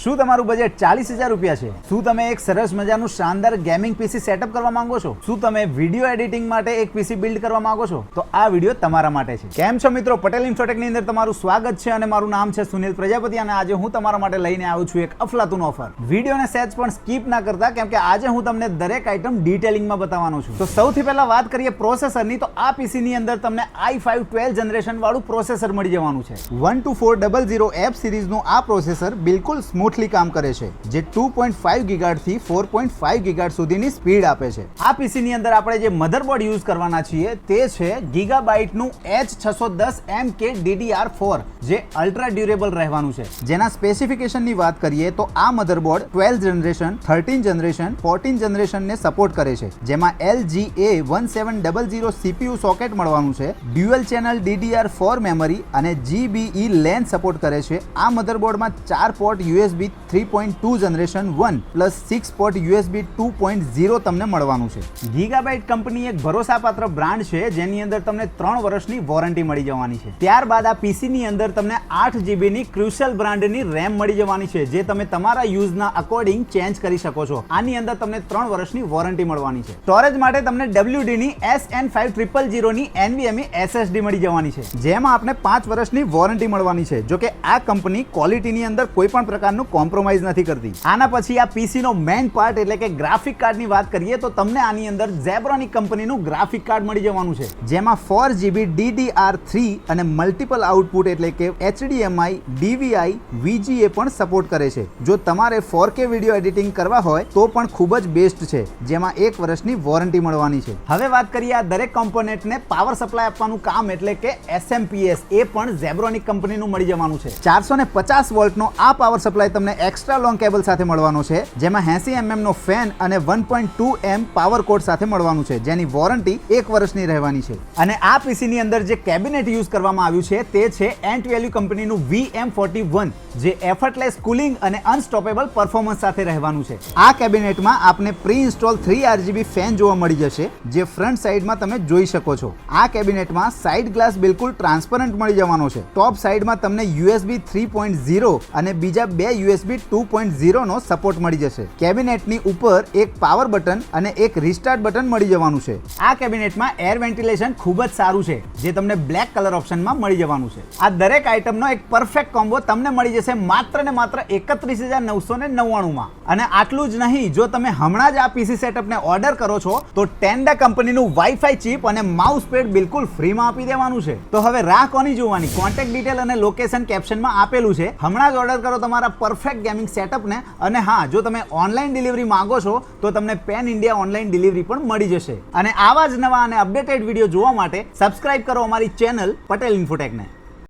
શું તમારું બજેટ 40,000 રૂપિયા છે? શું તમે એક સરસ મજાનું શાનદાર ગેમિંગ પીસી સેટઅપ કરવા માંગો છો? શું તમે વિડીયો એડિટિંગ માટે એક પીસી બિલ્ડ કરવા માંગો છો? તો આ વિડીયો તમારા માટે છે. કેમ છો મિત્રો? પટેલ ઇન્ફોટેકની અંદર તમારું સ્વાગત છે અને મારું નામ છે સુનિલ પ્રજાપતિ અને આજે હું તમારા માટે લઈને આવ્યો છું એક અફલાતુન ઓફર. વિડીયોને સહેજ પણ સ્કીપ ના કરતા કેમ કે આજે હું તમને દરેક આઇટમ ડિટેલિંગમાં બતાવવાનો છું. તો સૌથી પહેલા વાત કરીએ પ્રોસેસરની, તો આ પીસીની અંદર તમને i5 12 જનરેશન વાળું પ્રોસેસર મળી જવાનું છે. 12400F સિરીઝનું આ પ્રોસેસર બિલકુલ સ્મૂથલી કામ કરે છે, જે 2.5 ગીગાહર્ટ્ઝ થી 4.5 ગીગાહર્ટ્ઝ સુધીની સ્પીડ આપે છે. આ પીસી ની અંદર આપણે જે મધરબોર્ડ યુઝ કરવાના છીએ તે છે ગીગાબાઇટનું H610MK DDR4, જે અલ્ટ્રા ડ્યુરેબલ રહેવાનું છે. જેના સ્પેસિફિકેશન ની વાત કરીએ તો આ મધરબોર્ડ 12 જનરેશન, 13 જનરેશન, 14 જનરેશન ને સપોર્ટ કરે છે. જેમાં LGA1700 CPU સોકેટ મળવાનું છે, ડ્યુઅલ ચેનલ DDR4 મેમરી અને GBE LAN સપોર્ટ કરે છે. આ મધરબોર્ડમાં 4 port USB 3.2 generation 1 plus 6 port USB 2.0 તમને મળવાનું છે. ગીગાબાઇટ કંપની એક ભરોસાપાત્ર બ્રાન્ડ છે જેની અંદર તમને 3 વર્ષની વોરંટી મળી જવાની છે. ત્યારબાદ આ પીસી ની અંદર તમને 8 GB ની ક્રુશિયલ બ્રાન્ડની RAM મળી જવાની છે, જે તમે તમારા યુઝના અકોર્ડિંગ ચેન્જ કરી શકો છો. આની અંદર તમને 3 વર્ષની વોરંટી મળવાની છે. સ્ટોરેજ માટે તમને WD ની SN5000 ની NVMe SSD મળી જવાની છે, જેમાં આપણે 5 વર્ષની વોરંટી મળવાની છે. જો કે આ કંપની ક્વોલિટીની અંદર કોઈ પણ પ્રકારનું કોમ્પ્રોમાઇઝ નથી કરતી. આના પછી આ પીસી નો મેઇન પાર્ટ એટલે કે ગ્રાફિક કાર્ડની વાત કરીએ તો તમને આની અંદર ઝેબ્રોનિક કંપનીનું ગ્રાફિક કાર્ડ મળી જવાનું છે, જેમાં 4GB DDR3 અને મલ્ટિપલ આઉટપુટ એટલે કે HDMI, DVI, VGA પણ સપોર્ટ કરે છે. જો તમારે 4K વિડીયો એડિટિંગ કરવા હોય તો પણ ખૂબ જ બેસ્ટ છે, જેમાં 1 વર્ષની વોરંટી મળવાની છે. હવે વાત કરીએ આ દરેક કોમ્પોનેન્ટને પાવર સપ્લાય આપવાનું કામ એટલે કે SMPS, એ પણ ઝેબ્રોનિક કંપનીનું મળી જવાનું છે. 450 વોલ્ટનો આ પાવર સપ્લાય તમને એક્સ્ટ્રા લોંગ કેબલ સાથે મળવાનો છે, જેમાં 80mm નો ફેન અને 1.2M પાવર કોડ સાથે મળવાનું છે, જેની વોરંટી 1 વર્ષની રહેવાની છે. અને આ પીસી ની અંદર જે કેબિનેટ યુઝ કરવામાં આવ્યું છે તે છે એન્ટ વેલ્યુ કંપનીનું VM41, જે એફર્ટલેસ કુલિંગ અને અનસ્ટોપેબલ પરફોર્મન્સ સાથે રહેવાનું છે. આ કેબિનેટમાં આપને પ્રી ઇન્સ્ટોલ 3RGB ફેન જોવા મળી જશે, જે ફ્રન્ટ સાઈડમાં તમે જોઈ શકો છો. આ કેબિનેટમાં સાઈડ ગ્લાસ બિલકુલ ટ્રાન્સપરન્ટ મળી જવાનો છે. ટોપ સાઈડમાં તમને USB 3.0 અને બીજા 2 USB 2.0 નો સપોર્ટ મળી જશે. કેબિનેટની ઉપર એક પાવર બટન અને એક રિસ્ટાર્ટ બટન મળી જવાનું છે. આ કેબિનેટમાં એર વેન્ટિલેશન ખૂબ જ સારું છે, જે તમને બ્લેક કલર ઓપ્શનમાં મળી જવાનું છે. આ દરેક આઇટમનો એક પરફેક્ટ કોમ્બો તમને મળી જશે માત્ર ને માત્ર 31,999 માં. અને આટલું જ નહીં, જો તમે હમણાં જ આ પીસી સેટઅપને ઓર્ડર કરો છો તો ટેન્ડા કંપનીનું વાઈફાઈ ચિપ અને માઉસ પેડ બિલકુલ ફ્રીમાં આપી દેવાનું છે. તો હવે રાહ કોની જોવાની? કોન્ટેક્ટ ડિટેલ અને લોકેશન કેપ્શનમાં આપેલું છે. હમણાં જ ઓર્ડર કરો તમારા પરફેક્ટ ગેમિંગ સેટઅપને. અને હા, જો તમે ઓનલાઈન ડિલિવરી માંગો છો તો તમને પેન ઇન્ડિયા ઓનલાઈન ડિલિવરી પણ મળી જશે. અને આવા જ નવા અને અપડેટેડ વિડીયો જોવા માટે સબસ્ક્રાઇબ કરો અમારી ચેનલ પટેલ ઇન્ફોટેકને.